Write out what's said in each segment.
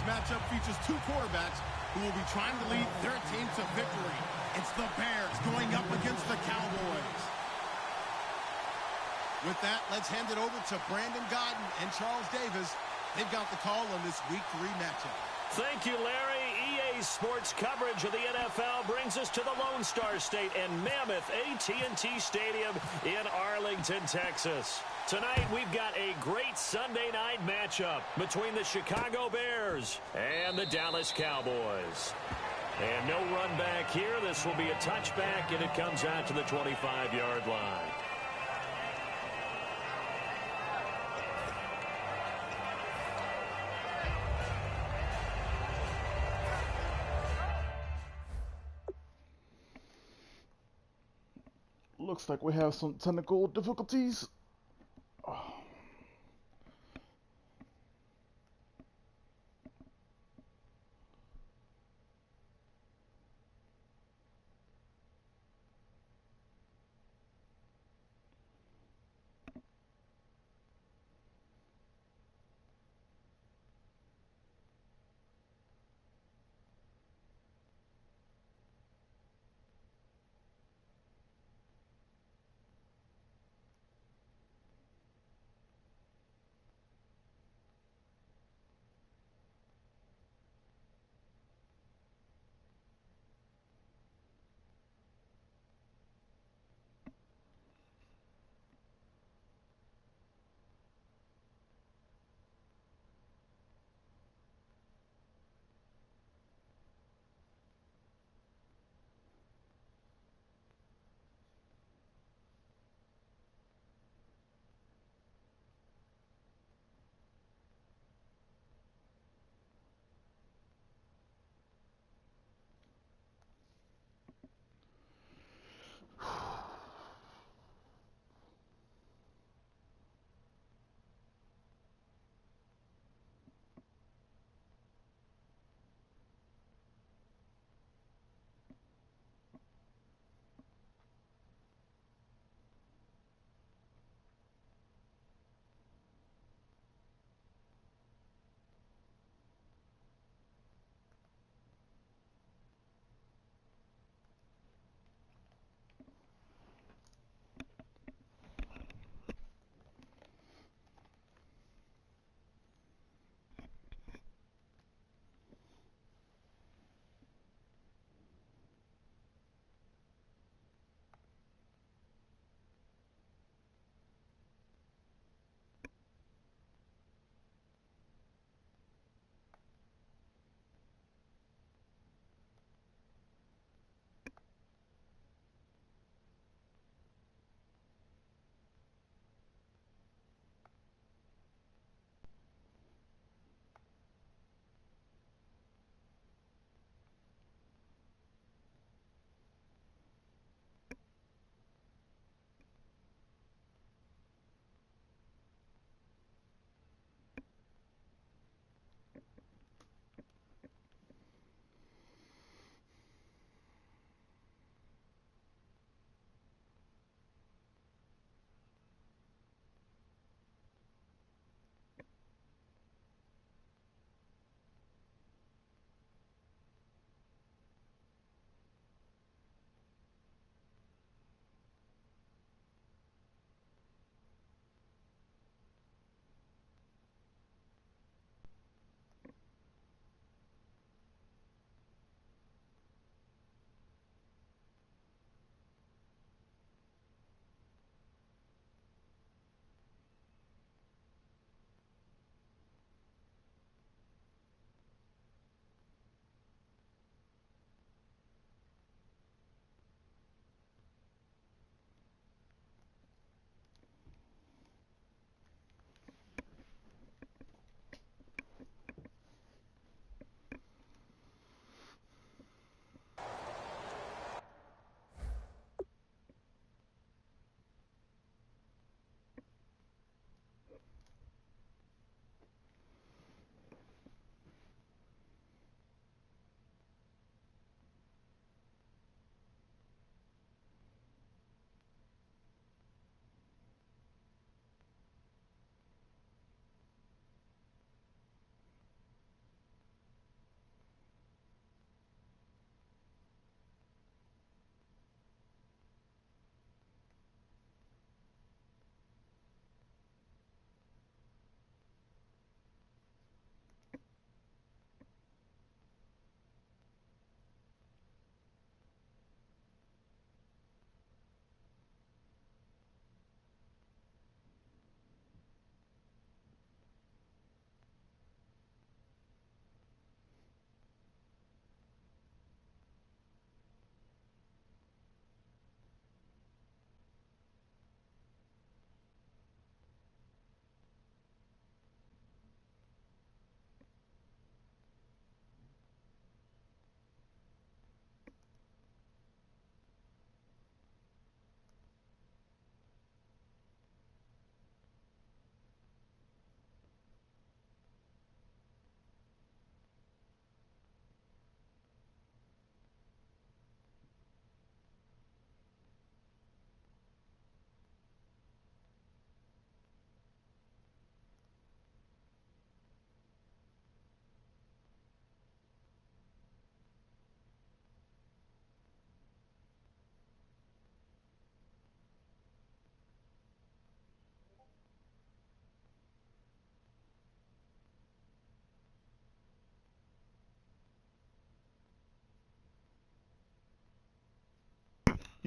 matchup features two quarterbacks who will be trying to lead their team to victory. It's the Bears going up against the Cowboys. With that, let's hand it over to Brandon Godden and Charles Davis. They've got the call on this Week 3 matchup. Thank you, Larry. EA Sports coverage of the NFL brings us to the Lone Star State and Mammoth AT&T Stadium in Arlington, Texas. Tonight, we've got a great Sunday night matchup between the Chicago Bears and the Dallas Cowboys. And no run back here. This will be a touchback, and it comes out to the 25-yard line. Looks like we have some technical difficulties.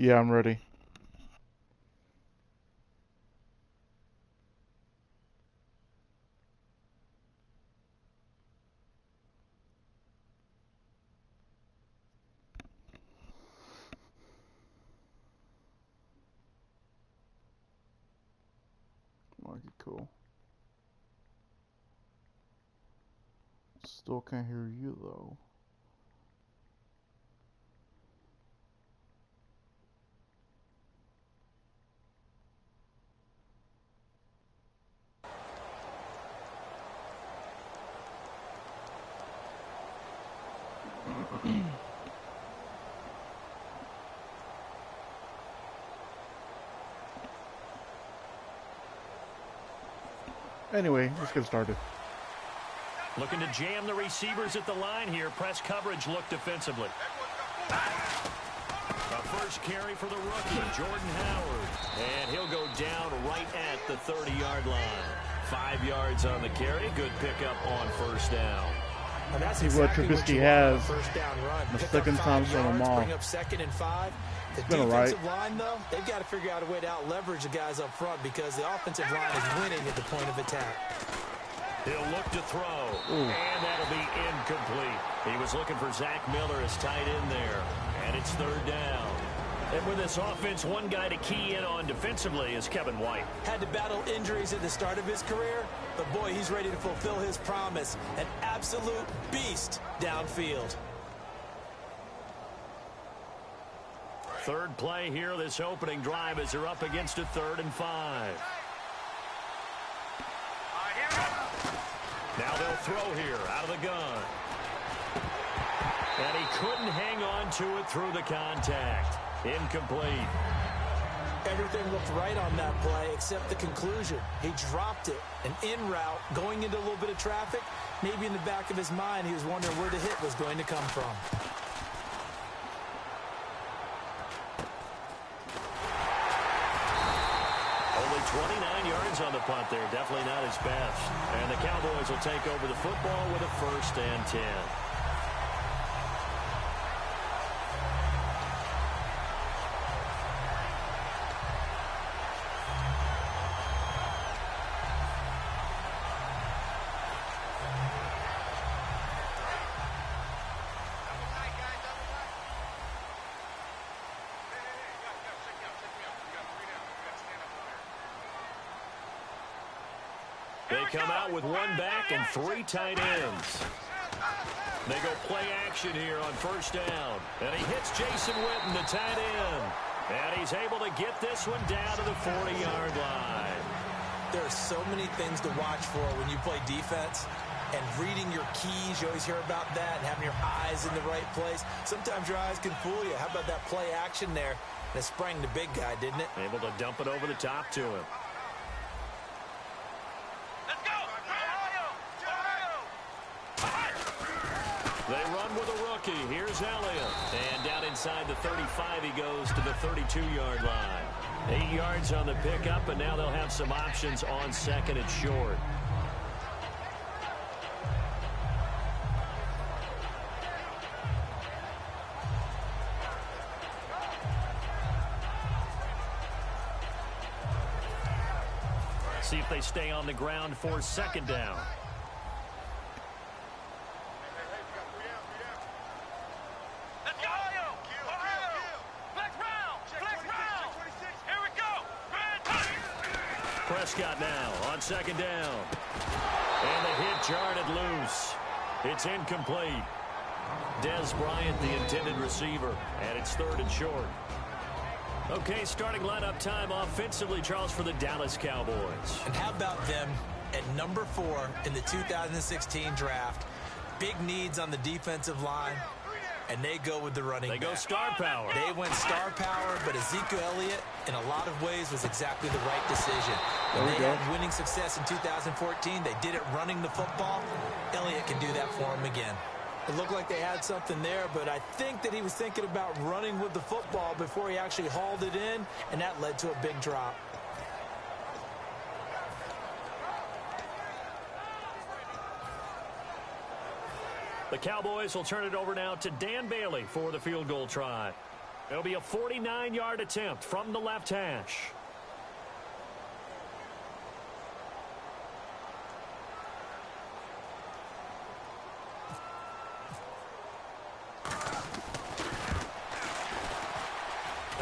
Yeah, I'm ready. Okay, cool. Still can't hear you though. Anyway, let's get started. Looking to jam the receivers at the line here. Press coverage look defensively. A first carry for the rookie, Jordan Howard. And he'll go down right at the 30-yard line. 5 yards on the carry. Good pickup on first down. And that's See exactly what Trubisky has. First down run. The Pick second up time 5 from them yards, all. bring up 2nd and 5. The been defensive alright. line, though, they've got to figure out a way to out-leverage the guys up front because the offensive line is winning at the point of attack. He'll look to throw, and that'll be incomplete. He was looking for Zach Miller as tight end there, and it's 3rd down. And with this offense, one guy to key in on defensively is Kevin White. Had to battle injuries at the start of his career, but boy, he's ready to fulfill his promise. An absolute beast downfield. Third play here, this opening drive as they're up against a 3rd and 5. Now they'll throw here out of the gun. And he couldn't hang on to it through the contact. Incomplete. Everything looked right on that play except the conclusion. He dropped it, an in route, going into a little bit of traffic. Maybe in the back of his mind, he was wondering where the hit was going to come from. Only 29 yards on the punt there. Definitely not his best. And the Cowboys will take over the football with a 1st and 10. They come out with 1 back and 3 tight ends. They go play action here on 1st down. And he hits Jason Witten, the tight end. And he's able to get this one down to the 40-yard line. There are so many things to watch for when you play defense. And reading your keys, you always hear about that, and having your eyes in the right place. Sometimes your eyes can fool you. How about that play action there? And it sprang the big guy, didn't it? Able to dump it over the top to him. They run with a rookie. Here's Elliott. And down inside the 35, he goes to the 32-yard line. 8 yards on the pickup, and now they'll have some options on 2nd and short. See if they stay on the ground for 2nd down. Prescott now on 2nd down. And the hit jarred it loose. It's incomplete. Dez Bryant, the intended receiver, and it's 3rd and short. Okay, starting lineup time offensively, Charles, for the Dallas Cowboys. And how about them at number 4 in the 2016 draft? Big needs on the defensive line. And they go with the running back. They go star power. They went star power, but Ezekiel Elliott, in a lot of ways, was exactly the right decision. When they had winning success in 2014, they did it running the football. Elliott can do that for them again. It looked like they had something there, but I think that he was thinking about running with the football before he actually hauled it in, and that led to a big drop. The Cowboys will turn it over now to Dan Bailey for the field goal try. It'll be a 49-yard attempt from the left hash.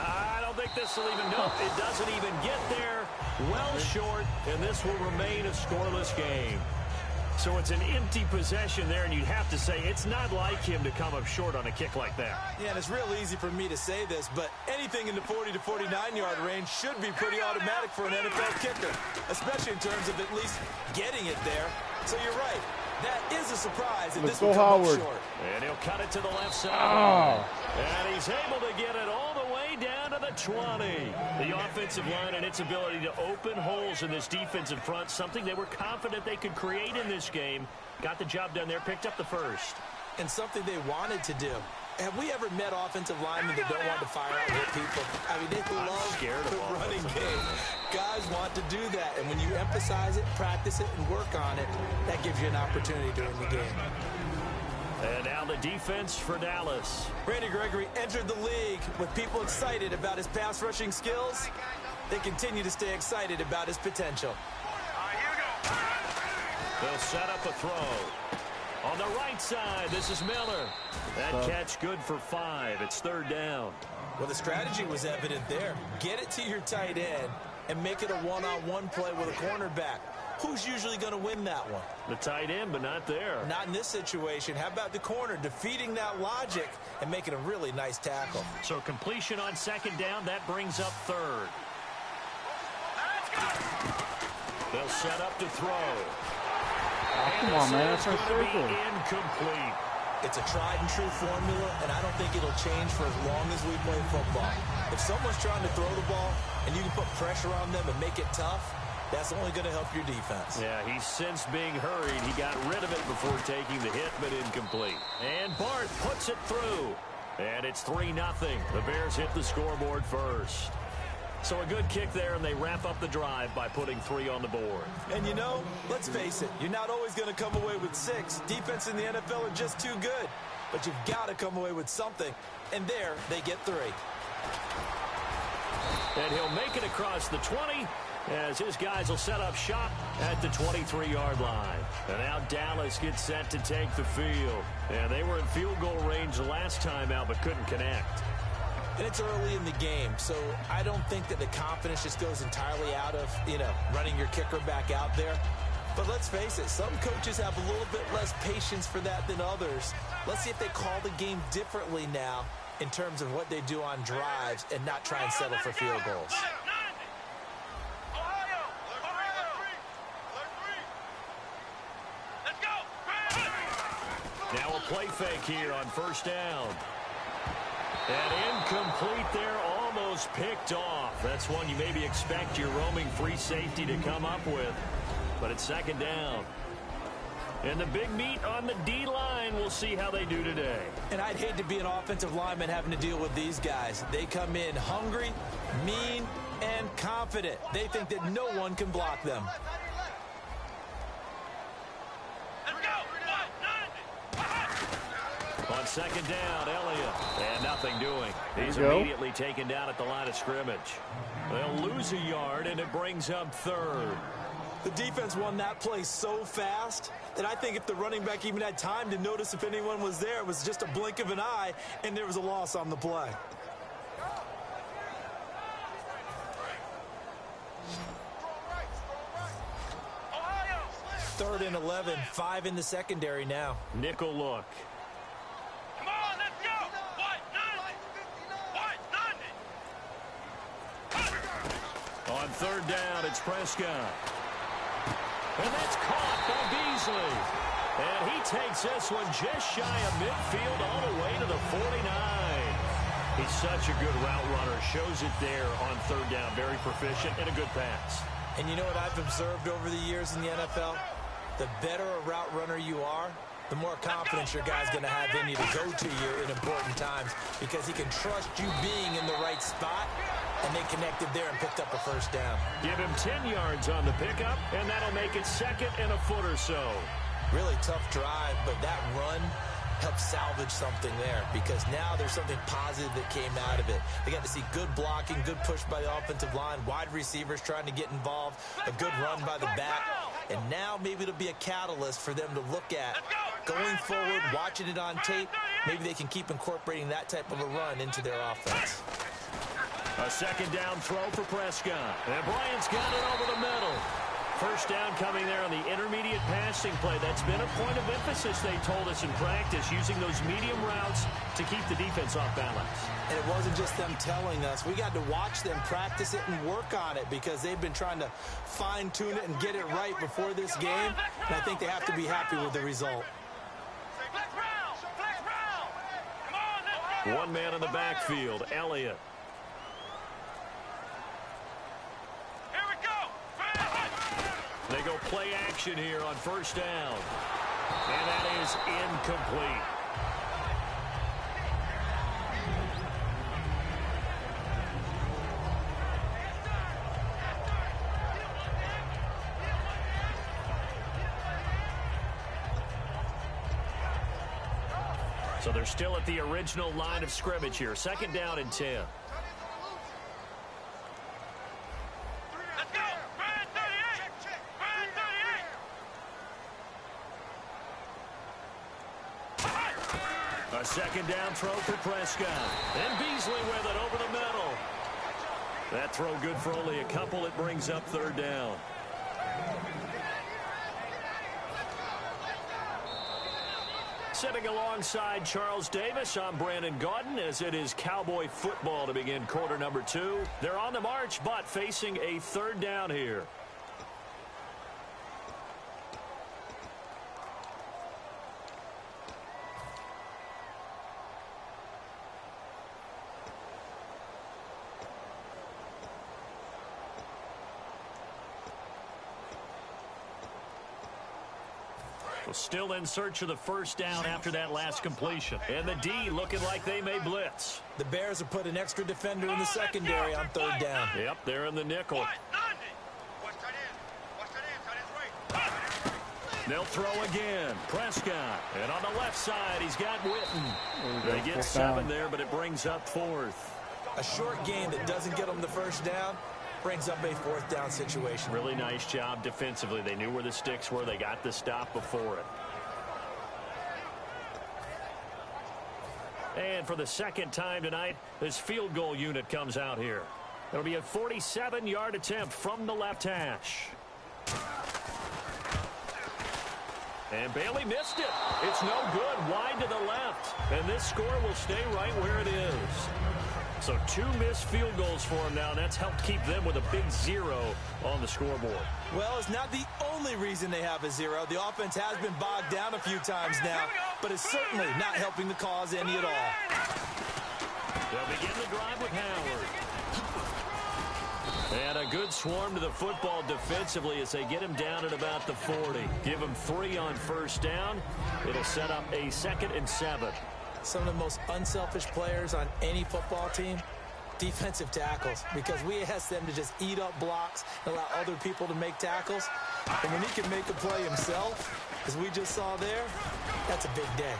I don't think this will even, nope, it doesn't even get there. Well short, and this will remain a scoreless game. So it's an empty possession there, and you'd have to say it's not like him to come up short on a kick like that. Yeah, and it's real easy for me to say this, but anything in the 40 to 49-yard range should be pretty automatic for an NFL kicker, especially in terms of at least getting it there. So you're right. That is a surprise, and this will come up short. And he'll cut it to the left side. And he's able to get it all the way down to the 20. The offensive line and its ability to open holes in this defensive front, something they were confident they could create in this game. Got the job done there, picked up the first. And something they wanted to do. Have we ever met offensive linemen that don't want to fire out hit people? I mean, they love the running game. Guys want to do that, and when you emphasize it, practice it, and work on it, that gives you an opportunity during the game. And now the defense for Dallas. Randy Gregory entered the league with people excited about his pass rushing skills. They continue to stay excited about his potential. They'll set up a throw. On the right side, this is Miller. That catch good for 5. It's third down. Well, the strategy was evident there. Get it to your tight end and make it a one-on-one play with a cornerback. Who's usually going to win that one? The tight end, but not there. Not in this situation. How about the corner defeating that logic and making a really nice tackle? So completion on second down, that brings up third. They'll set up to throw. Come on, man. That's our circle. Incomplete. It's a tried-and-true formula, and I don't think it'll change for as long as we play football. If someone's trying to throw the ball and you can put pressure on them and make it tough, that's only going to help your defense. Yeah, he's since being hurried. He got rid of it before taking the hit, but incomplete. And Bart puts it through. And it's 3-0. The Bears hit the scoreboard first. So a good kick there, and they wrap up the drive by putting 3 on the board. And, you know, let's face it, you're not always going to come away with 6. Defense in the NFL are just too good. But you've got to come away with something. And there, they get 3. And he'll make it across the 20 as his guys will set up shop at the 23-yard line. And now Dallas gets set to take the field. And they were in field goal range the last time out but couldn't connect. And it's early in the game, so I don't think that the confidence just goes entirely out of, running your kicker back out there. But let's face it, some coaches have a little bit less patience for that than others. Let's see if they call the game differently now in terms of what they do on drives and not try and settle for field goals. Now a play fake here on first down. And incomplete there, almost picked off. That's one you maybe expect your roaming free safety to come up with. But it's second down. And the big meat on the D-line, we'll see how they do today. And I'd hate to be an offensive lineman having to deal with these guys. They come in hungry, mean, and confident. They think that no one can block them. On second down, Elliott. And nothing doing. He's immediately taken down at the line of scrimmage. They'll lose a yard, and it brings up third. The defense won that play so fast that I think if the running back even had time to notice if anyone was there, it was just a blink of an eye, and there was a loss on the play. Third and 11, 5 in the secondary now. Nickel look. On third down, it's Prescott. And that's caught by Beasley. And he takes this one just shy of midfield all the way to the 49. He's such a good route runner. Shows it there on third down. Very proficient and a good pass. And you know what I've observed over the years in the NFL? The better a route runner you are, the more confidence your guy's going to have in you to go to you in important times because he can trust you being in the right spot. And they connected there and picked up a first down. Give him 10 yards on the pickup, and that'll make it second and a foot or so. Really tough drive, but that run helped salvage something there, because now there's something positive that came out of it. They got to see good blocking, good push by the offensive line, wide receivers trying to get involved, a good run by the back. And now maybe it'll be a catalyst for them to look at going forward, watching it on tape. Maybe they can keep incorporating that type of a run into their offense. A second down throw for Prescott. And Bryant's got it over the middle. First down coming there on the intermediate passing play. That's been a point of emphasis, they told us in practice, using those medium routes to keep the defense off balance. And it wasn't just them telling us. We got to watch them practice it and work on it, because they've been trying to fine-tune it and get it right before this game. And I think they have to be happy with the result. One man in the backfield, Elliott. They go play action here on first down. And that is incomplete. So they're still at the original line of scrimmage here. Second down and 10. A second down throw for Prescott. And Beasley with it over the middle. That throw good for only a couple. It brings up third down. Sitting alongside Charles Davis, I'm Brandon Gaudin, as it is Cowboy football to begin quarter number 2. They're on the march, but facing a third down here. Still in search of the first down after that last completion. And the D looking like they may blitz. The Bears have put an extra defender in the secondary on third down. Yep, they're in the nickel. They'll throw again. Prescott. And on the left side, he's got Witten. They get 7 there, but it brings up 4th. A short game that doesn't get them the first down brings up a 4th down situation. Really nice job defensively. They knew where the sticks were. They got the stop before it. And for the second time tonight, this field goal unit comes out here. It'll be a 47-yard attempt from the left hash. And Bailey missed it. It's no good. Wide to the left. And this score will stay right where it is. So 2 missed field goals for them now. That's helped keep them with a big 0 on the scoreboard. Well, it's not the only reason they have a 0. The offense has been bogged down a few times now, but it's certainly not helping the cause any at all. They'll begin the drive with Howard. And a good swarm to the football defensively as they get him down at about the 40. Give him 3 on first down. It'll set up a 2nd and 7. Some of the most unselfish players on any football team, defensive tackles, because we ask them to just eat up blocks and allow other people to make tackles. And when he can make a play himself, as we just saw there, that's a big day.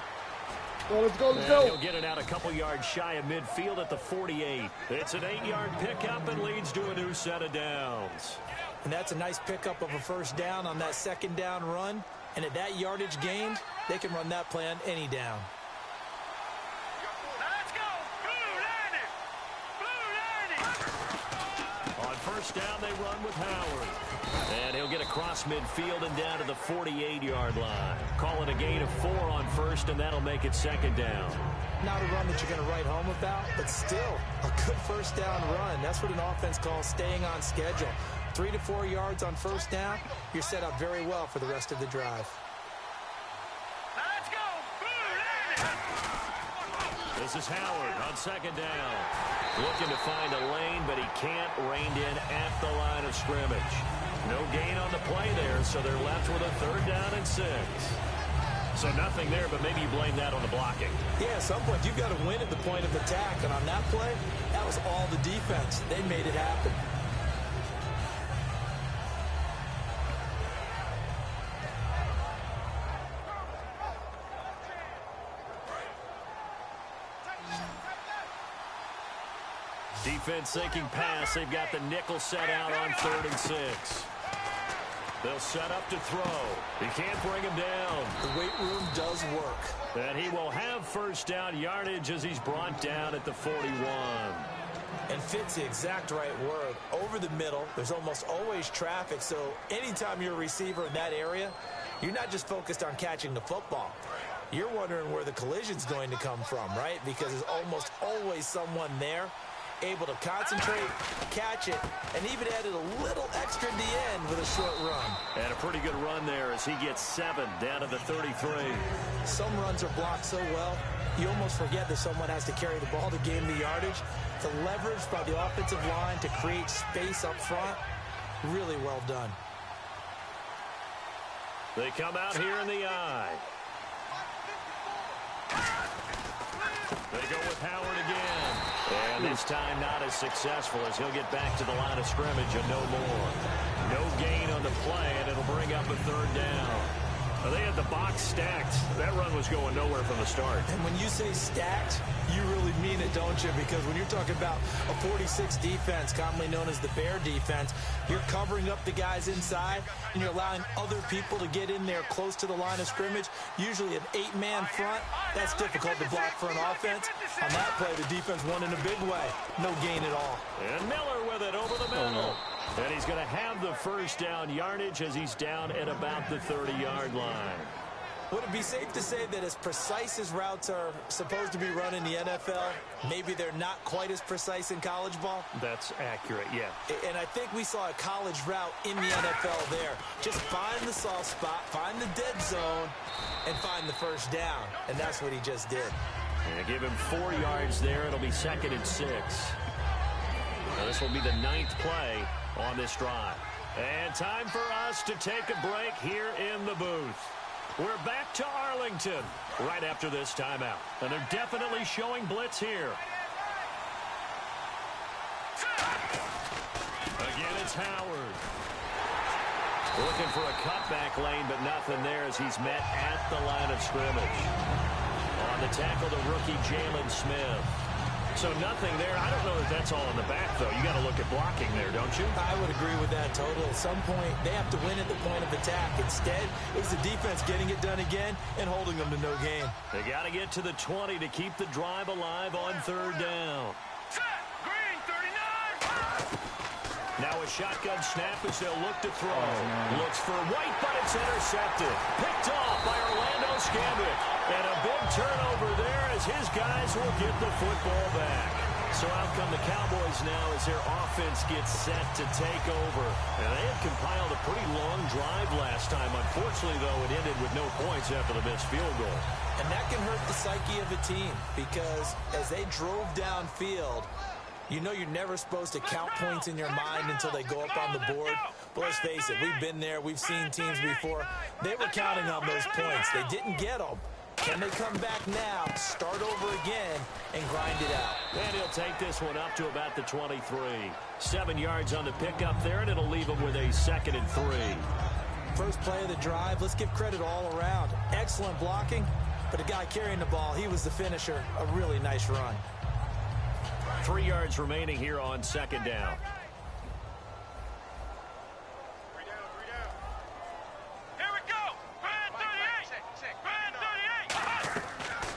Well, let's go, let's go. He'll get it out a couple yards shy of midfield at the 48. It's an 8-yard pickup and leads to a new set of downs. And that's a nice pickup of a first down on that second down run. And at that yardage gained, they can run that play on any down. First down, they run with Howard. And he'll get across midfield and down to the 48-yard line. Call it a gain of 4 on first, and that'll make it 2nd down. Not a run that you're going to write home about, but still a good first down run. That's what an offense calls staying on schedule. 3 to 4 yards on first down, you're set up very well for the rest of the drive. This is Howard on 2nd down. Looking to find a lane, but he can't. Reined in at the line of scrimmage. No gain on the play there, so they're left with a 3rd down and 6. So nothing there, but maybe you blame that on the blocking. Yeah, at some point you've got to win at the point of attack, and on that play, that was all the defense. They made it happen. Defense thinking pass. They've got the nickel set out on 3rd and 6. They'll set up to throw. He can't bring him down. The weight room does work. And he will have first down yardage as he's brought down at the 41. And fits the exact right word. Over the middle, there's almost always traffic, so anytime you're a receiver in that area, you're not just focused on catching the football. You're wondering where the collision's going to come from, right? Because there's almost always someone there able to concentrate, catch it, and even added a little extra at the end with a short run. And a pretty good run there as he gets 7 down to the 33. Some runs are blocked so well, you almost forget that someone has to carry the ball to gain the yardage. The leverage by the offensive line to create space up front, really well done. They come out here in the I. They go with Howard again. And this time not as successful as he'll get back to the line of scrimmage and no more. No gain on the play, and it'll bring up a 3rd down. Now, they had the box stacked. That run was going nowhere from the start. And when you say stacked, you really mean it, don't you? Because when you're talking about a 46 defense, commonly known as the Bear defense, you're covering up the guys inside, and you're allowing other people to get in there close to the line of scrimmage. Usually an 8-man front. That's difficult to block for an offense. On that play, the defense won in a big way. No gain at all. And Miller with it over the middle. And he's going to have the first down yardage as he's down at about the 30-yard line. Would it be safe to say that as precise as routes are supposed to be run in the NFL, maybe they're not quite as precise in college ball? That's accurate, yeah. And I think we saw a college route in the NFL there. Just find the soft spot, find the dead zone, and find the first down. And that's what he just did. And give him 4 yards there. It'll be 2nd and 6. Now this will be the 9th play on this drive. And time for us to take a break here in the booth. We're back to Arlington right after this timeout. And they're definitely showing blitz here. Again, it's Howard. Looking for a cutback lane, but nothing there as he's met at the line of scrimmage. On the tackle, the rookie Jalen Smith. So nothing there. I don't know that that's all in the back, though. You got to look at blocking there, don't you? I would agree with that total. At some point, they have to win at the point of attack. Instead, it was the defense getting it done again and holding them to no gain. They got to get to the 20 to keep the drive alive on 3rd down. Now a shotgun snap as they'll look to throw. Looks for White, but it's intercepted. Picked off by Orlando Scandrick. And a big turnover there as his guys will get the football back. So out come the Cowboys now as their offense gets set to take over. And they had compiled a pretty long drive last time. Unfortunately, though, it ended with no points after the missed field goal. And that can hurt the psyche of a team because as they drove downfield, you know you're never supposed to count points in your mind until they go up on the board. But let's face it, we've been there. We've seen teams before. They were counting on those points. They didn't get them. Can they come back now, start over again, and grind it out? And he'll take this one up to about the 23. 7 yards on the pickup there, and it'll leave him with a 2nd and 3. First play of the drive, let's give credit all around. Excellent blocking, but the guy carrying the ball, he was the finisher. A really nice run. 3 yards remaining here on 2nd down. Here we go. Brand 38. Brand 38.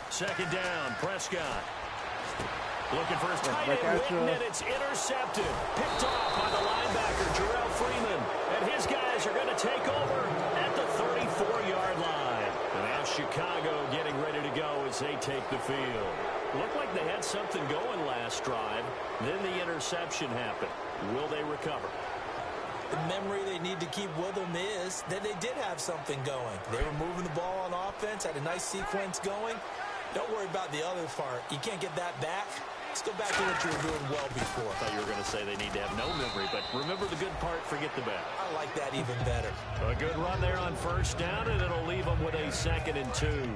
2nd down, Prescott. Looking for his tight end, Witten, and it's intercepted. Picked off by the linebacker, Jarrell Freeman. And his guys are going to take over at the 34-yard line. And now Chicago getting ready to go as they take the field. Looked like they had something going last drive. Then the interception happened. Will they recover? The memory they need to keep with them is that they did have something going. They were moving the ball on offense, had a nice sequence going. Don't worry about the other part. You can't get that back. Let's go back to what you were doing well before. I thought you were going to say they need to have no memory, but remember the good part, forget the bad. I like that even better. A good run there on 1st down, and it'll leave them with a 2nd and 2.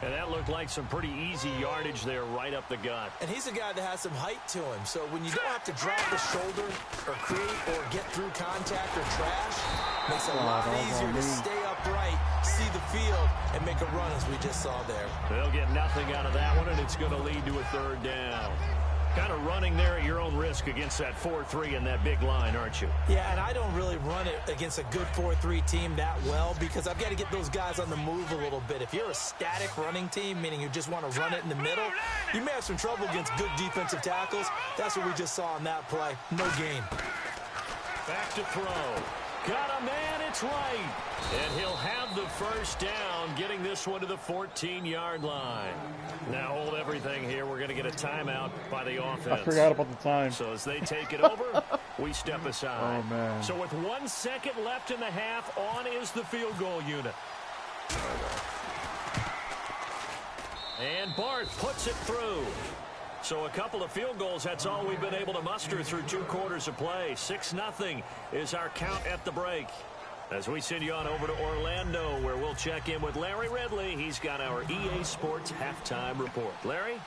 And that looked like some pretty easy yardage there right up the gut. And he's a guy that has some height to him. So when you don't have to drop the shoulder or create or get through contact or trash, makes it a lot easier to stay upright, see the field, and make a run as we just saw there. They'll get nothing out of that one, and it's going to lead to a 3rd down. Kind of running there at your own risk against that 4-3 and that big line, aren't you? Yeah, and I don't really run it against a good 4-3 team that well because I've got to get those guys on the move a little bit. If you're a static running team, meaning you just want to run it in the middle, you may have some trouble against good defensive tackles. That's what we just saw on that play. No gain. Back to throw. Got a man, it's right. And he'll have the first down, getting this one to the 14-yard line. Now hold everything here. We're going to get a timeout by the offense. I forgot about the time. So as they take it over, we step aside. Oh, man. So with 1 second left in the half, on is the field goal unit. And Barth puts it through. So a couple of field goals, that's all we've been able to muster through 2 quarters of play. 6-0 is our count at the break. As we send you on over to Orlando, where we'll check in with Larry Ridley. He's got our EA Sports halftime report. Larry?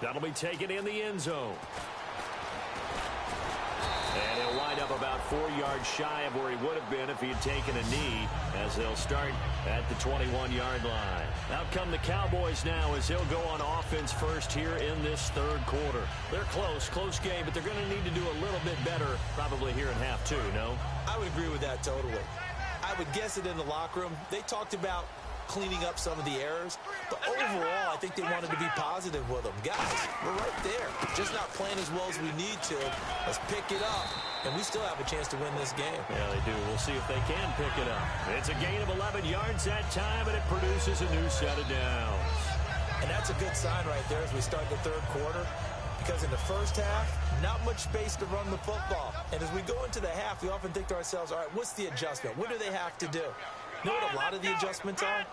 That'll be taken in the end zone. And he'll wind up about 4 yards shy of where he would have been if he had taken a knee, as they'll start at the 21-yard line. Out come the Cowboys now as they'll go on offense first here in this third quarter. They're close game, but they're going to need to do a little bit better probably here in half 2, no? I would agree with that totally. I would guess it in the locker room. They talked about cleaning up some of the errors, but overall, I think they wanted to be positive with them. Guys, we're right there. Just not playing as well as we need to. Let's pick it up, and we still have a chance to win this game. Yeah, they do. We'll see if they can pick it up. It's a gain of 11 yards that time, and it produces a new set of downs. And that's a good sign right there as we start the third quarter, because in the first half, not much space to run the football. And as we go into the half, we often think to ourselves, all right, what's the adjustment? What do they have to do? You know what a lot of the adjustments are?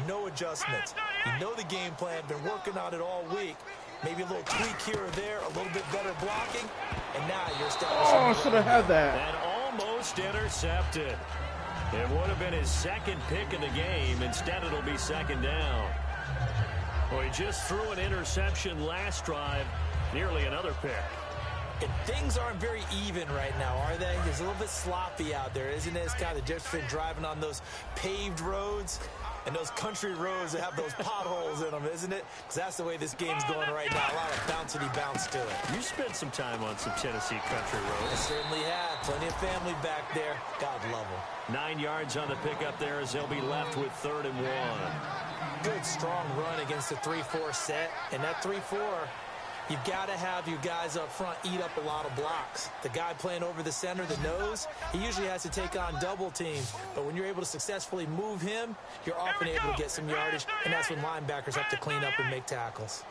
No adjustments. You know the game plan, been working on it all week. Maybe a little tweak here or there, a little bit better blocking, and now you're establishing. Oh, I should have had that. And almost intercepted. It would have been his second pick of the game. Instead, it'll be second down. Well, he just threw an interception last drive, nearly another pick. And things aren't very even right now, are they? It's a little bit sloppy out there, isn't it? It's kind of difference between driving on those paved roads and those country roads that have those potholes in them, isn't it? Because that's the way this game's going right now. A lot of bouncy bounce to it. You spent some time on some Tennessee country roads. I certainly have. Plenty of family back there. God love them. 9 yards on the pickup there as they'll be left with 3rd and 1. Good, strong run against the 3-4 set. And that 3-4... you've got to have your guys up front eat up a lot of blocks. The guy playing over the center, the nose, he usually has to take on double teams. But when you're able to successfully move him, you're often able to get some yardage, and that's when linebackers have to clean up and make tackles.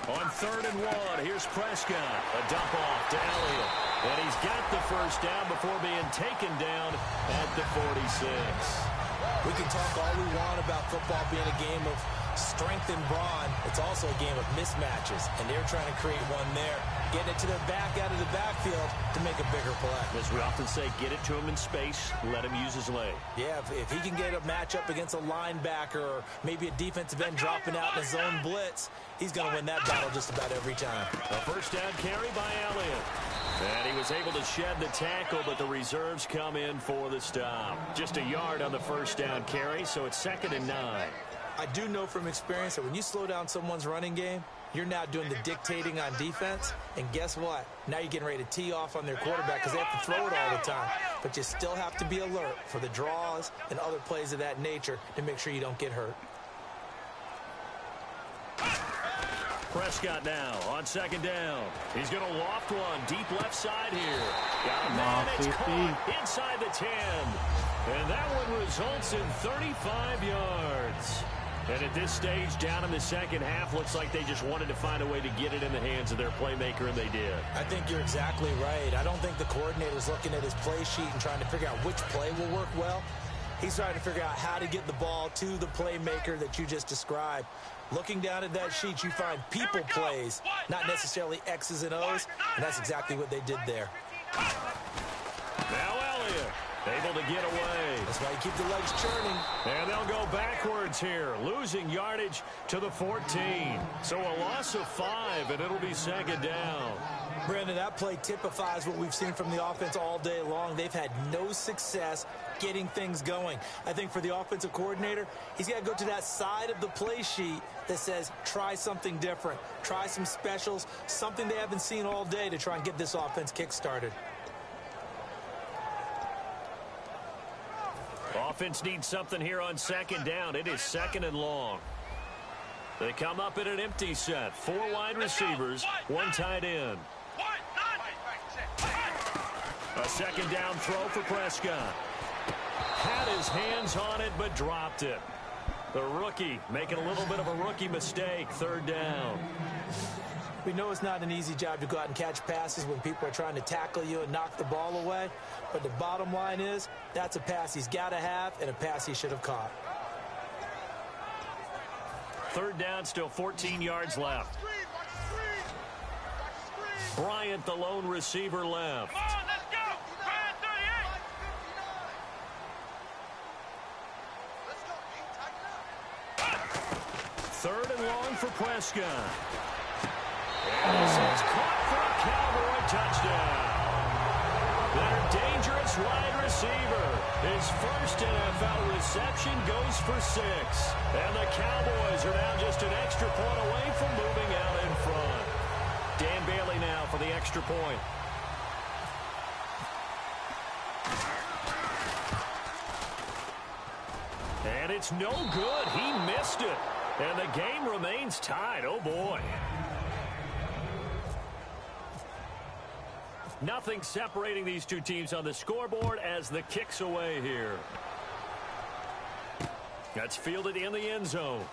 On 3rd and 1, here's Prescott. A dump off to Elliott. And he's got the first down before being taken down at the 46. We can talk all we want about football being a game of strength and brawn. It's also a game of mismatches, and they're trying to create one there. Getting it to their back out of the backfield to make a bigger play. As we often say, get it to him in space, let him use his leg. Yeah, if he can get a matchup against a linebacker or maybe a defensive end dropping out in a zone blitz, he's going to win that battle just about every time. A first down carry by Elliott. And he was able to shed the tackle, but the reserves come in for the stop. Just a yard on the first down carry, so it's 2nd and 9. I do know from experience that when you slow down someone's running game, you're now doing the dictating on defense. And guess what? Now you're getting ready to tee off on their quarterback because they have to throw it all the time. But you still have to be alert for the draws and other plays of that nature to make sure you don't get hurt. Prescott now on 2nd down. He's going to loft one deep left side here. Got a man, it's caught inside the 10. And that one results in 35 yards. And at this stage, down in the second half, looks like they just wanted to find a way to get it in the hands of their playmaker, and they did. I think you're exactly right. I don't think the coordinator's looking at his play sheet and trying to figure out which play will work well. He's trying to figure out how to get the ball to the playmaker that you just described. Looking down at that sheet, you find people plays, not necessarily X's and O's, and that's exactly what they did there. Now Elliott able to get away. That's why you keep the legs churning. And they'll go backwards here, losing yardage to the 14. So a loss of 5, and it'll be 2nd down. Brandon, that play typifies what we've seen from the offense all day long. They've had no success getting things going. I think for the offensive coordinator, he's got to go to that side of the play sheet that says, try something different. Try some specials, something they haven't seen all day to try and get this offense kick-started. Offense needs something here on second down. It is second and long. They come up in an empty set. 4 wide receivers, 1 tight end. A second down throw for Prescott. Had his hands on it, but dropped it. The rookie making a little bit of a rookie mistake. 3rd down. We know it's not an easy job to go out and catch passes when people are trying to tackle you and knock the ball away. But the bottom line is, that's a pass he's got to have and a pass he should have caught. 3rd down, still 14 yards left. Bryant, the lone receiver, left. Come on, let's go. Bryant, 38. 3rd and long for Prescott. And this is caught for a Cowboy touchdown. Their dangerous wide receiver. His first NFL reception goes for 6. And the Cowboys are now just an extra point away from moving out in front. Dan Bailey now for the extra point. And it's no good. He missed it. And the game remains tied. Oh, boy. Nothing separating these two teams on the scoreboard as the kick's away here. That's fielded in the end zone.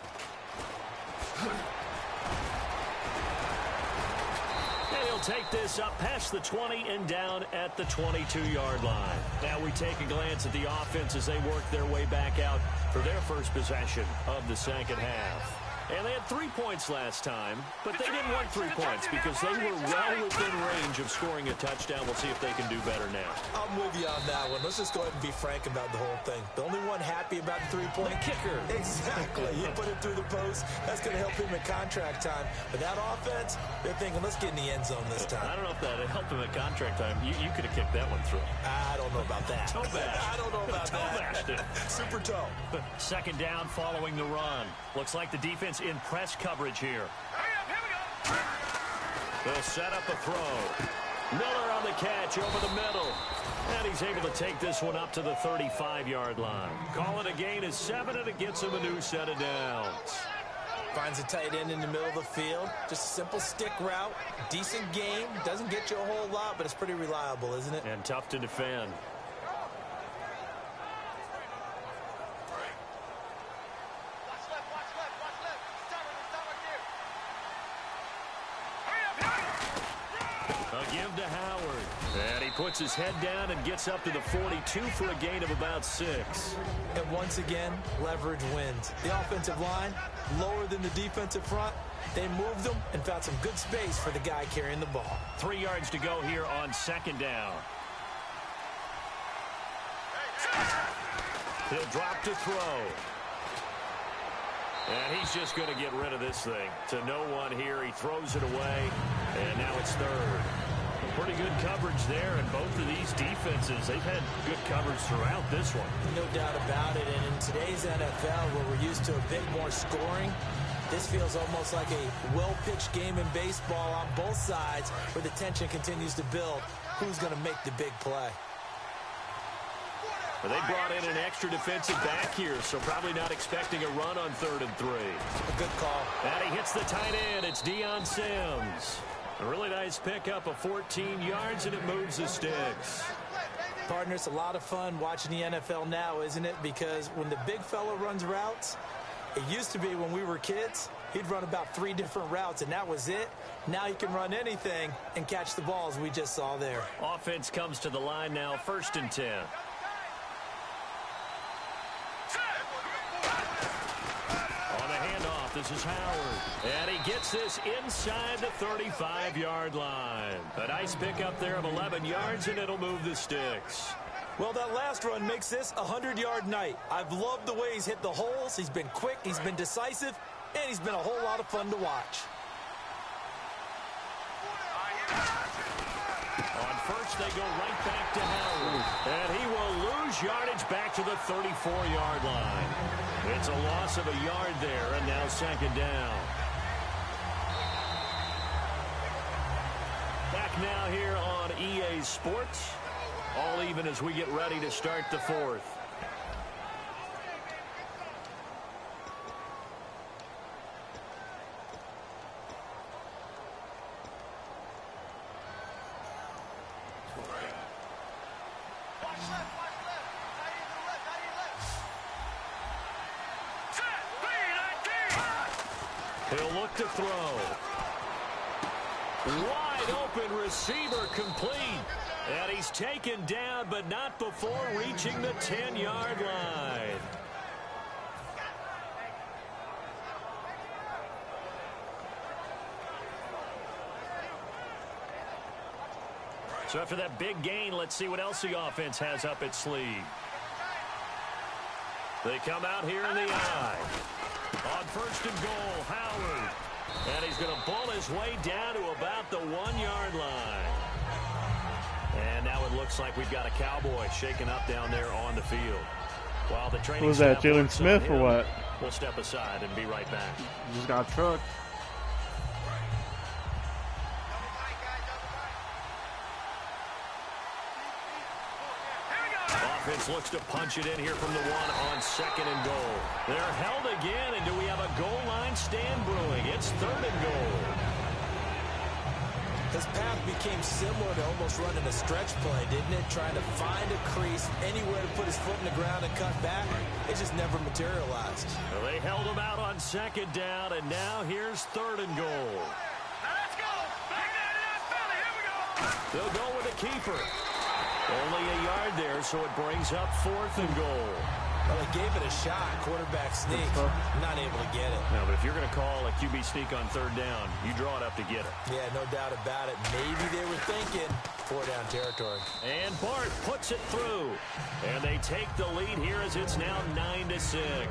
And he'll take this up past the 20 and down at the 22-yard line. Now we take a glance at the offense as they work their way back out for their first possession of the second half. And they had 3 points last time, but they didn't want 3 points because they were well within range of scoring a touchdown. We'll see if they can do better now. I'm with you on that one. Let's just go ahead and be frank about the whole thing. The only one happy about the 3-point kicker. Exactly. You put it through the post. That's going to help him at contract time. But that offense, they're thinking, let's get in the end zone this time. I don't know if that helped him at contract time. You could have kicked that one through. I don't know about that. Toe bash. I don't know about toe that. Bashed it. Super toe. Second down following the run. Looks like the defense in press coverage here. Hurry up, here we go. They'll set up a throw. Miller on the catch over the middle. And he's able to take this one up to the 35-yard line. Call it a gain of 7, and it gets him a new set of downs. Finds a tight end in the middle of the field. Just a simple stick route. Decent game. Doesn't get you a whole lot, but it's pretty reliable, isn't it? And tough to defend. Give to Howard. And he puts his head down and gets up to the 42 for a gain of about 6. And once again, leverage wins. The offensive line, lower than the defensive front. They moved them and found some good space for the guy carrying the ball. 3 yards to go here on second down. He'll drop to throw. And he's just going to get rid of this thing. To no one here. He throws it away. And now it's 3rd. Pretty good coverage there, and both of these defenses, they've had good coverage throughout this one. No doubt about it, and in today's NFL, where we're used to a bit more scoring, this feels almost like a well-pitched game in baseball on both sides, where the tension continues to build. Who's going to make the big play? Well, they brought in an extra defensive back here, so probably not expecting a run on 3rd and 3. A good call. And he hits the tight end. It's Deion Sims. A really nice pickup of 14 yards, and it moves the sticks. Partner, it's a lot of fun watching the NFL now, isn't it? Because when the big fella runs routes, it used to be when we were kids, he'd run about 3 different routes, and that was it. Now he can run anything and catch the balls we just saw there. Offense comes to the line now, 1st and 10. This is Howard, and he gets this inside the 35-yard line. A nice pickup there of 11 yards, and it'll move the sticks. Well, that last run makes this a 100-yard night. I've loved the way he's hit the holes. He's been quick, he's been decisive, and he's been a whole lot of fun to watch. first, they go right back to Howard. And he will lose yardage back to the 34-yard line. It's a loss of a yard there, and now second down. Back now here on EA Sports. All even as we get ready to start the fourth. He'll look to throw. Wide open receiver complete. And he's taken down, but not before reaching the 10-yard line. So after that big gain, let's see what else the offense has up its sleeve. They come out here in the I. On first and goal, Howard. And he's going to bull his way down to about the 1-yard line. And now it looks like we've got a Cowboy shaking up down there on the field. While the training was that, Jalen Smith or what? We'll step aside and be right back. Just got trucked. Offense looks to punch it in here from the 1 on second and goal. They're held again, and do we have a goal line stand brewing? It's third and goal. His path became similar to almost running a stretch play, didn't it? Trying to find a crease, anywhere to put his foot in the ground and cut back. It just never materialized. Well, they held him out on second down, and now here's third and goal. Now let's go. Back down to that belly. Here we go. They'll go with the keeper. Only a yard there, so it brings up fourth and goal. Well, they gave it a shot. Quarterback sneak. Not able to get it. No, but if you're going to call a QB sneak on third down, you draw it up to get it. Yeah, no doubt about it. Maybe they were thinking 4-down territory. And Bart puts it through. And they take the lead here as it's now 9-6.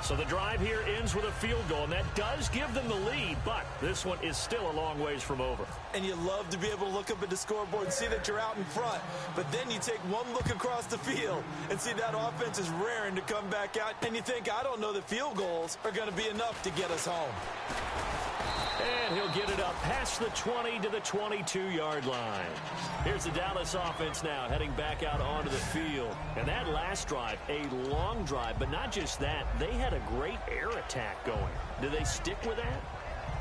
So the drive here ends with a field goal, and that does give them the lead, but this one is still a long ways from over. And you love to be able to look up at the scoreboard and see that you're out in front, but then you take one look across the field and see that offense is raring to come back out, and you think, I don't know that field goals are going to be enough to get us home. And he'll get it up past the 20 to the 22-yard line. Here's the Dallas offense now heading back out onto the field. And that last drive, a long drive, but not just that. They had a great air attack going. Do they stick with that?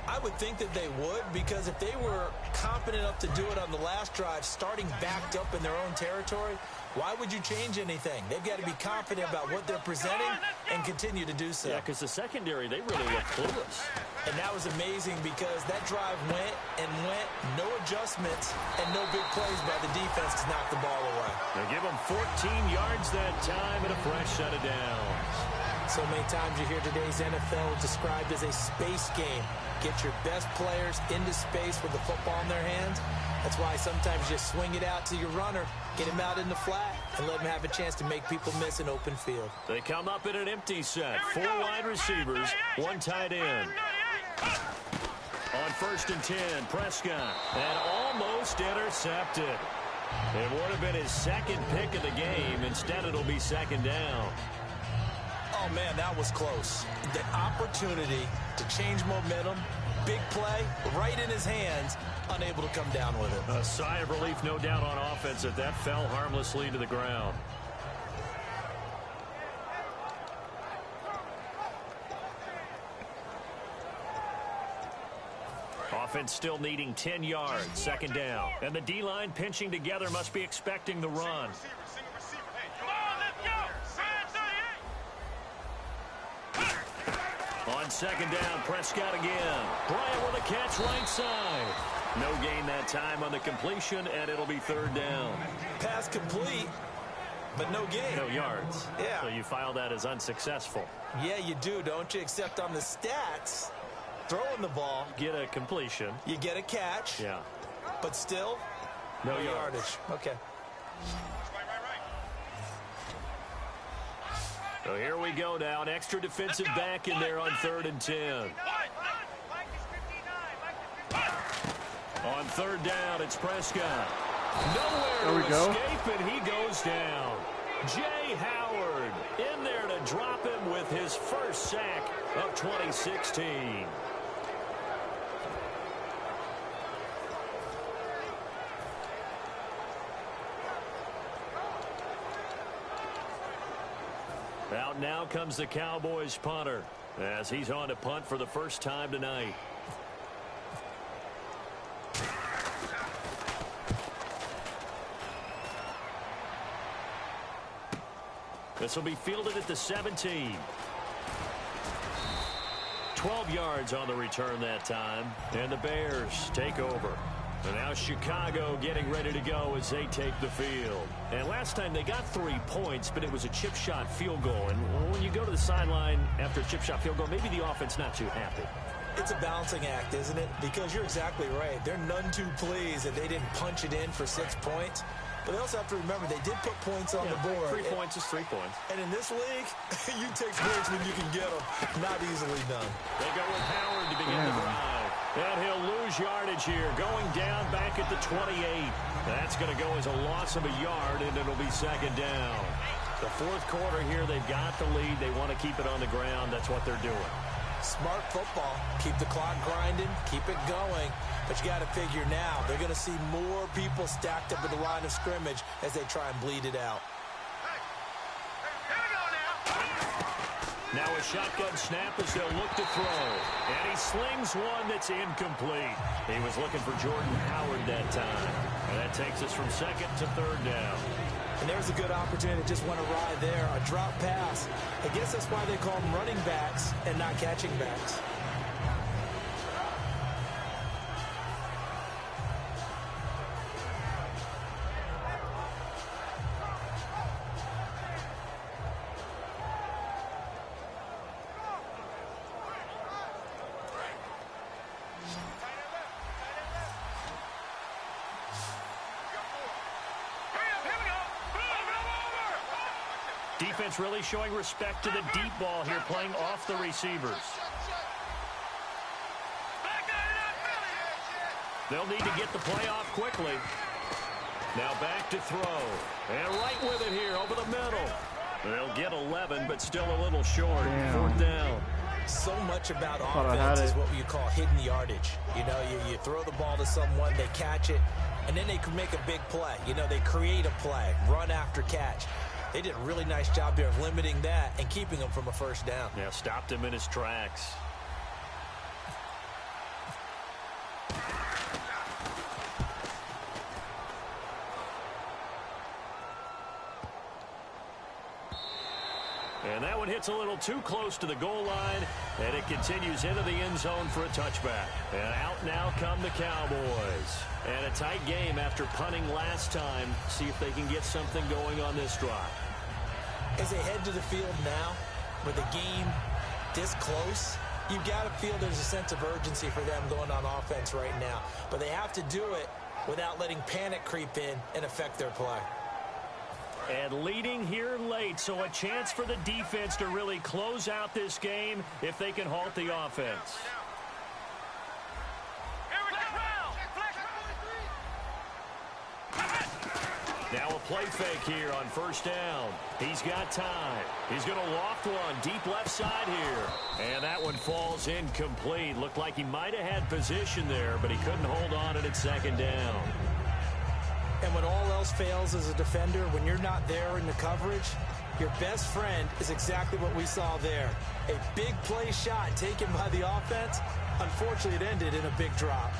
I would think that they would, because if they were confident enough to do it on the last drive, starting backed up in their own territory, why would you change anything? They've got to be confident about what they're presenting and continue to do so. Yeah, because the secondary, they really look clueless. And that was amazing because that drive went and went, no adjustments, and no big plays by the defense to knock the ball away. They'll give them 14 yards that time and a fresh set of downs. So many times you hear today's NFL described as a space game. Get your best players into space with the football in their hands. That's why sometimes you swing it out to your runner, get him out in the flat, and let him have a chance to make people miss an open field. They come up in an empty set. 4 wide receivers, 1 tight end. On first and 10, Prescott, and almost intercepted. It would have been his second pick of the game. Instead, it'll be second down. Oh, man, that was close. The opportunity to change momentum, big play, right in his hands, unable to come down with it. A sigh of relief, no doubt, on offense that fell harmlessly to the ground. Offense still needing 10 yards, second down. And the D-line pinching together must be expecting the run. On second down, Prescott again. Bryant with a catch right side. No gain that time on the completion, and it'll be third down. Pass complete, but no gain. No yards. Yeah. So you file that as unsuccessful. Yeah, you do, don't you? Except on the stats, throwing the ball. Get a completion. You get a catch. Yeah. But still, no yardage. Okay. So here we go now. An extra defensive back in there on third and 10. On third down, it's Prescott. Nowhere There we to go. escape, and he goes down. Jay Howard in there to drop him with his first sack of 2016. Out now comes the Cowboys punter as he's on to punt for the first time tonight. This will be fielded at the 17. 12 yards on the return that time. And the Bears take over. And now Chicago getting ready to go as they take the field. And last time they got 3 points, but it was a chip shot field goal. And when you go to the sideline after a chip shot field goal, maybe the offense not too happy. It's a balancing act, isn't it? Because you're exactly right. They're none too pleased that they didn't punch it in for 6 points. But they also have to remember they did put points on the board. 3 points is 3 points. And in this league, you take points when you can get them. Not easily done. They go with Howard to begin the drive. And he'll lose yardage here. Going down back at the 28. That's going to go as a loss of a yard, and it'll be second down. The fourth quarter here, they've got the lead. They want to keep it on the ground. That's what they're doing. Smart football. Keep the clock grinding. Keep it going. But you got to figure now, they're going to see more people stacked up at the line of scrimmage as they try and bleed it out. Now a shotgun snap as they'll look to throw. And he slings one that's incomplete. He was looking for Jordan Howard that time. And that takes us from second to third down. And there's a good opportunity. Just went awry there. A drop pass. I guess that's why they call them running backs and not catching backs. Defense really showing respect to the deep ball here, playing off the receivers. They'll need to get the play off quickly. Now back to throw. And right with it here over the middle. They'll get 11, but still a little short. Fourth down. So much about offense is what you call hidden yardage. You know, you throw the ball to someone, they catch it, and then they can make a big play. You know, they create a play, run after catch. They did a really nice job there of limiting that and keeping him from a first down. Yeah, stopped him in his tracks. And that one hits a little too close to the goal line, and it continues into the end zone for a touchback. And out now come the Cowboys. And a tight game after punting last time. See if they can get something going on this drive. As they head to the field now, with the game this close, you've got to feel there's a sense of urgency for them going on offense right now. But they have to do it without letting panic creep in and affect their play. And leading here late, so a chance for the defense to really close out this game if they can halt the offense. Now a play fake here on first down. He's got time. He's going to loft one deep left side here. And that one falls incomplete. Looked like he might have had position there, but he couldn't hold on it at second down. And when all else fails as a defender, when you're not there in the coverage, your best friend is exactly what we saw there. A big play shot taken by the offense. Unfortunately, it ended in a big drop.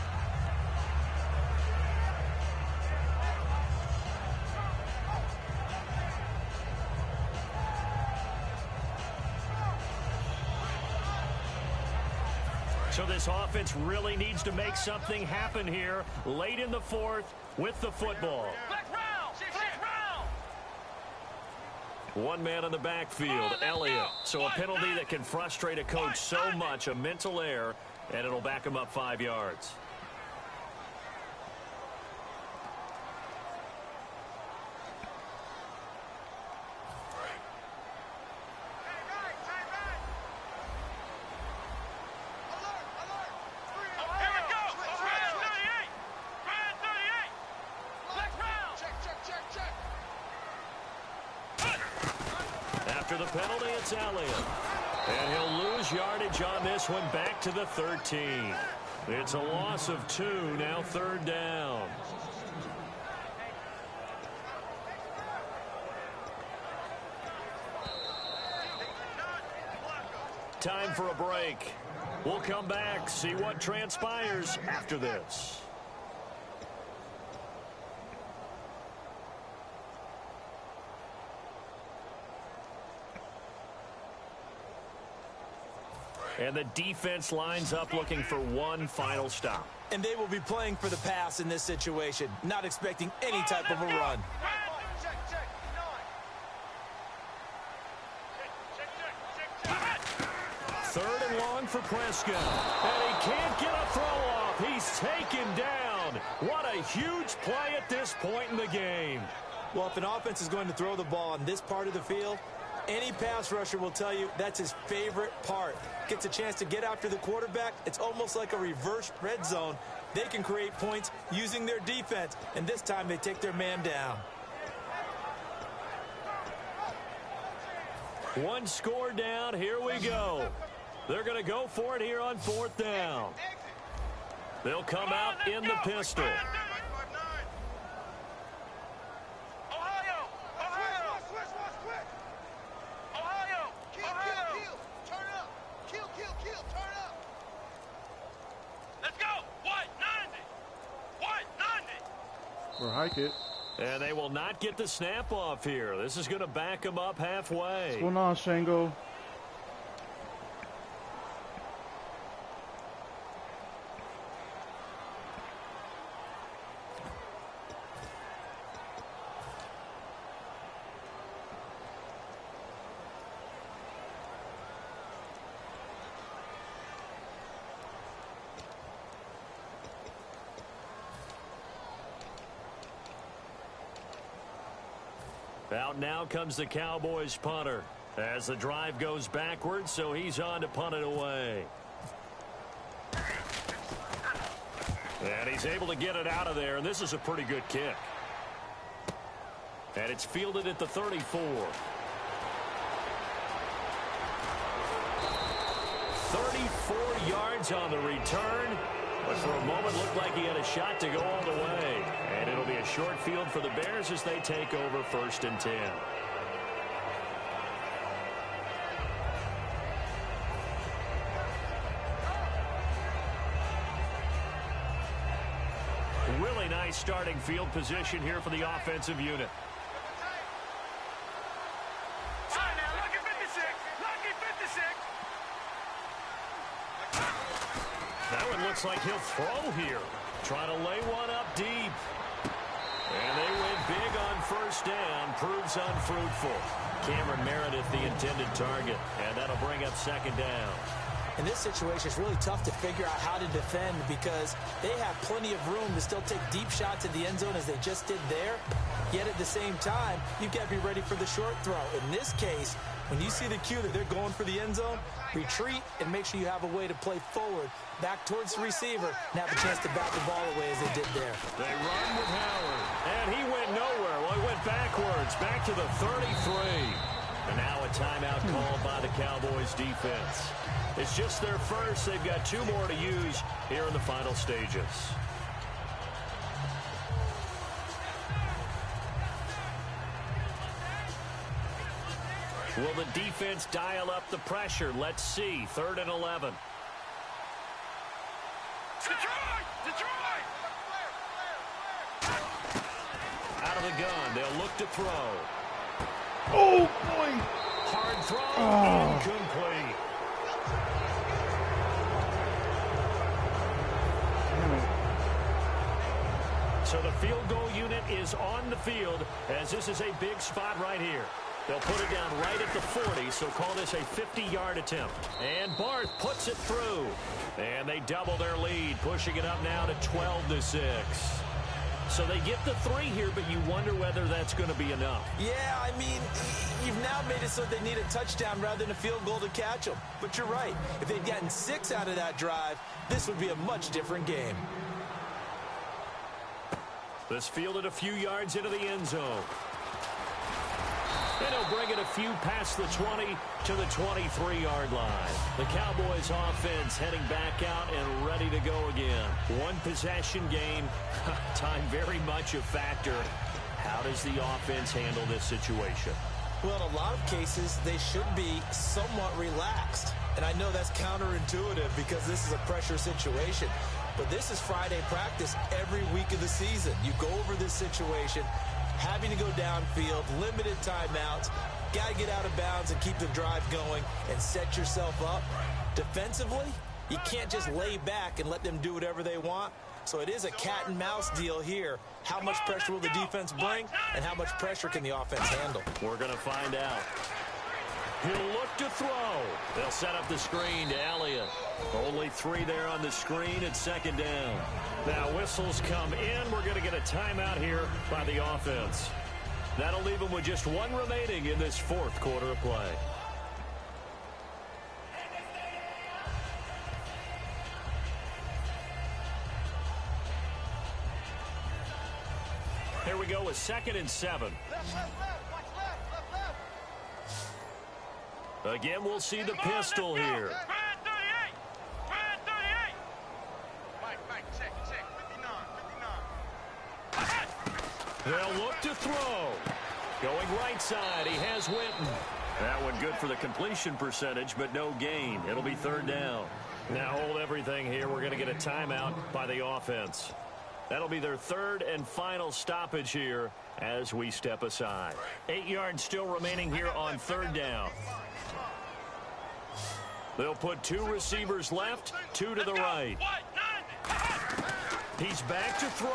So this offense really needs to make something happen here late in the fourth with the football. One man in the backfield, Elliott. So a penalty that can frustrate a coach so much, a mental error, and it'll back him up 5 yards. After the penalty, it's Elliott. And he'll lose yardage on this one, back to the 13. It's a loss of 2, now 3rd down. Time for a break. We'll come back, see what transpires after this. And the defense lines up looking for one final stop. And they will be playing for the pass in this situation, not expecting any type of a run. Third and long for Prescott. And he can't get a throw off. He's taken down. What a huge play at this point in the game. Well, if an offense is going to throw the ball on this part of the field, any pass rusher will tell you that's his favorite part. Gets a chance to get after the quarterback. It's almost like a reverse red zone. They can create points using their defense, and this time they take their man down. One score down. Here we go. They're going to go for it here on 4th down. They'll come out in the pistol. Or hike it. And they will not get the snap off here. This is going to back them up halfway. What's going on, Shango? Out now comes the Cowboys punter as the drive goes backwards, so he's on to punt it away. And he's able to get it out of there, and this is a pretty good kick. And it's fielded at the 34. 34 yards on the return, but for a moment looked like he had a shot to go all the way. And it'll be a short field for the Bears as they take over 1st and 10. Really nice starting field position here for the offensive unit. That one looks like he'll throw here. Trying to lay one up deep. And they went big on 1st down. Proves unfruitful. Cameron Meredith, the intended target. And that'll bring up 2nd down. In this situation, it's really tough to figure out how to defend because they have plenty of room to still take deep shots at the end zone as they just did there. Yet at the same time, you've got to be ready for the short throw. In this case, when you see the cue that they're going for the end zone, retreat and make sure you have a way to play forward, back towards the receiver, and have a chance to bat the ball away as they did there. They run with Howard, and he went nowhere. Well, he went backwards, back to the 33. And now a timeout called by the Cowboys defense. It's just their first. They've got 2 more to use here in the final stages. Will the defense dial up the pressure? Let's see. 3rd and 11. Detroit! Out of the gun. They'll look to throw. Oh, boy. Hard throw. Incomplete. So the field goal unit is on the field as this is a big spot right here. They'll put it down right at the 40, so call this a 50-yard attempt. And Barth puts it through. And they double their lead, pushing it up now to 12-6. So they get the 3 here, but you wonder whether that's going to be enough. Yeah, I mean, you've now made it so they need a touchdown rather than a field goal to catch them. But you're right. If they'd gotten 6 out of that drive, this would be a much different game. This fielded a few yards into the end zone. And he'll bring it a few past the 20 to the 23-yard line. The Cowboys offense heading back out and ready to go again. One possession game. Time very much a factor. How does the offense handle this situation? Well, in a lot of cases, they should be somewhat relaxed. And I know that's counterintuitive because this is a pressure situation. But this is Friday practice every week of the season. You go over this situation, having to go downfield, limited timeouts, got to get out of bounds and keep the drive going and set yourself up. Defensively, you can't just lay back and let them do whatever they want. So it is a cat and mouse deal here. How much pressure will the defense bring and how much pressure can the offense handle? We're going to find out. He'll look to throw. They'll set up the screen to Elliott. Only 3 there on the screen at second down. Now whistles come in. We're going to get a timeout here by the offense. That'll leave them with just 1 remaining in this 4th quarter of play. Here we go with 2nd and 7. Again, we'll see the pistol here. They'll look to throw. Going right side, he has Winton. That one good for the completion percentage, but no gain. It'll be 3rd down. Now hold everything here. We're going to get a timeout by the offense. That'll be their 3rd and final stoppage here as we step aside. 8 yards still remaining here on 3rd down. They'll put 2 receivers left, 2 to the right. He's back to throw.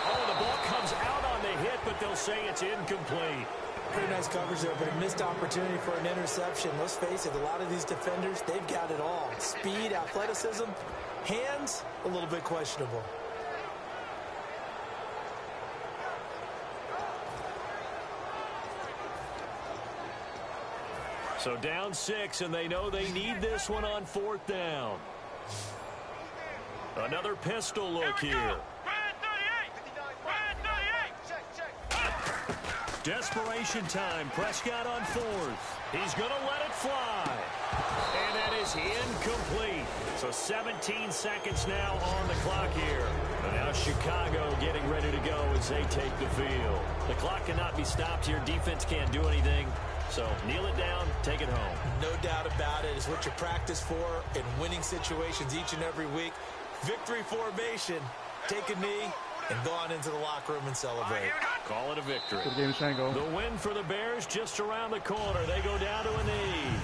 Oh, the ball comes out on the hit, but they'll say it's incomplete. Pretty nice coverage there, but a missed opportunity for an interception. Let's face it, a lot of these defenders, they've got it all. Speed, athleticism, hands, a little bit questionable. So down 6, and they know they need this one on 4th down. Another pistol look here. Desperation time. Prescott on 4th. He's going to let it fly. And that is incomplete. So 17 seconds now on the clock here. And now Chicago getting ready to go as they take the field. The clock cannot be stopped here. Defense can't do anything. So kneel it down, take it home. No doubt about it. It's what you practice for in winning situations each and every week. Victory formation. Take a knee and go on into the locker room and celebrate. Call it a victory. Good game, Shango. The win for the Bears just around the corner. They go down to a knee.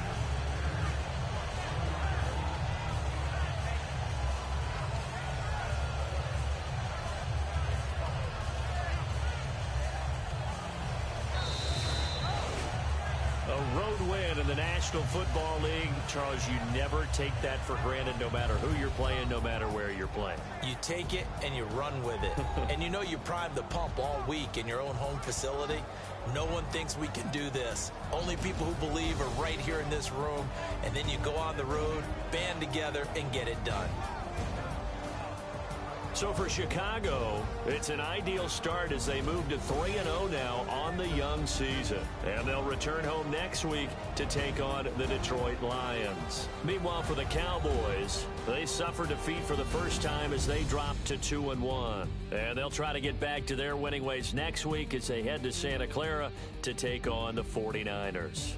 A road win in the National Football League. Charles, you never take that for granted no matter who you're playing, no matter where you're playing. You take it and you run with it. And you know you primed the pump all week in your own home facility. No one thinks we can do this. Only people who believe are right here in this room. And then you go on the road, band together, and get it done. So for Chicago, it's an ideal start as they move to 3-0 now on the young season. And they'll return home next week to take on the Detroit Lions. Meanwhile, for the Cowboys, they suffered defeat for the first time as they dropped to 2-1. And they'll try to get back to their winning ways next week as they head to Santa Clara to take on the 49ers.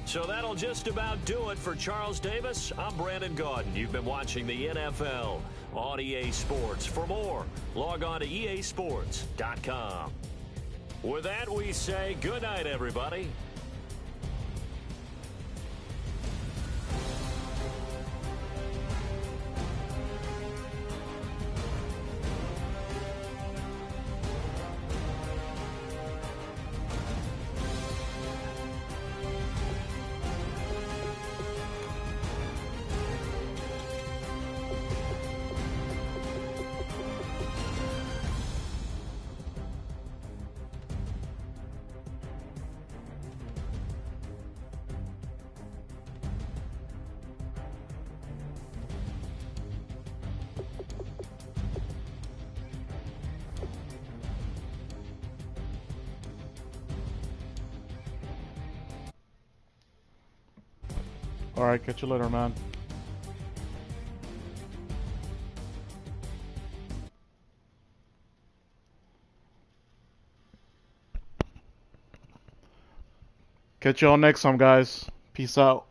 So that'll just about do it for Charles Davis. I'm Brandon Gaudin. You've been watching the NFL on EA Sports. For more, log on to easports.com. With that, we say good night, everybody. Alright, catch you later, man. Catch y'all next time, guys. Peace out.